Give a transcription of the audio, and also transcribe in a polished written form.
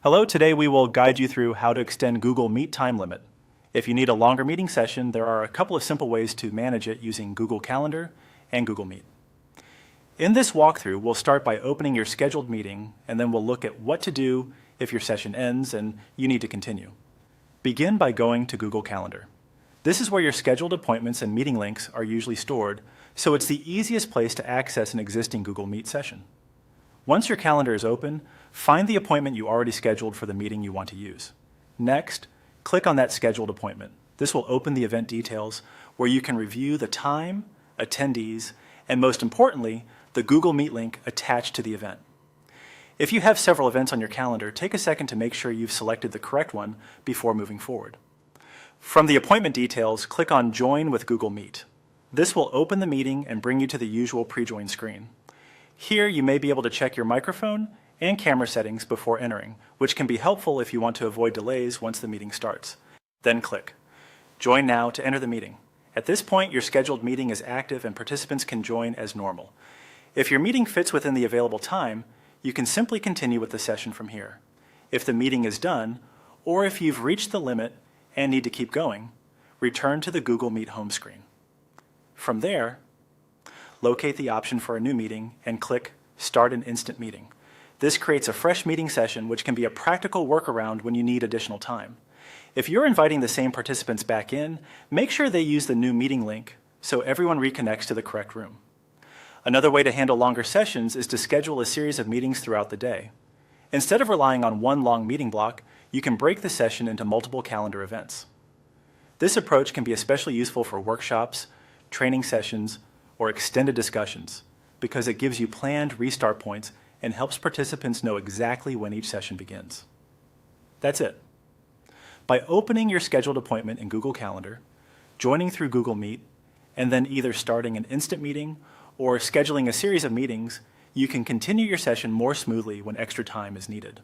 Hello, today we will guide you through how to extend Google Meet time limit. If you need a longer meeting session, there are a couple of simple ways to manage it using Google Calendar and Google Meet. In this walkthrough, we'll start by opening your scheduled meeting, and then we'll look at what to do if your session ends and you need to continue. Begin by going to Google Calendar. This is where your scheduled appointments and meeting links are usually stored, so it's the easiest place to access an existing Google Meet session. Once your calendar is open, find the appointment you already scheduled for the meeting you want to use. Next, click on that scheduled appointment. This will open the event details where you can review the time, attendees, and most importantly, the Google Meet link attached to the event. If you have several events on your calendar, take a second to make sure you've selected the correct one before moving forward. From the appointment details, click on Join with Google Meet. This will open the meeting and bring you to the usual pre-join screen. Here, you may be able to check your microphone and camera settings before entering, which can be helpful if you want to avoid delays once the meeting starts. Then click Join Now to enter the meeting. At this point, your scheduled meeting is active and participants can join as normal. If your meeting fits within the available time, you can simply continue with the session from here. If the meeting is done, or if you've reached the limit and need to keep going, return to the Google Meet home screen. From there, locate the option for a new meeting and click Start an Instant Meeting. This creates a fresh meeting session, which can be a practical workaround when you need additional time. If you're inviting the same participants back in, make sure they use the new meeting link so everyone reconnects to the correct room. Another way to handle longer sessions is to schedule a series of meetings throughout the day. Instead of relying on one long meeting block, you can break the session into multiple calendar events. This approach can be especially useful for workshops, training sessions, or extended discussions because it gives you planned restart points and helps participants know exactly when each session begins. That's it. By opening your scheduled appointment in Google Calendar, joining through Google Meet, and then either starting an instant meeting or scheduling a series of meetings, you can continue your session more smoothly when extra time is needed.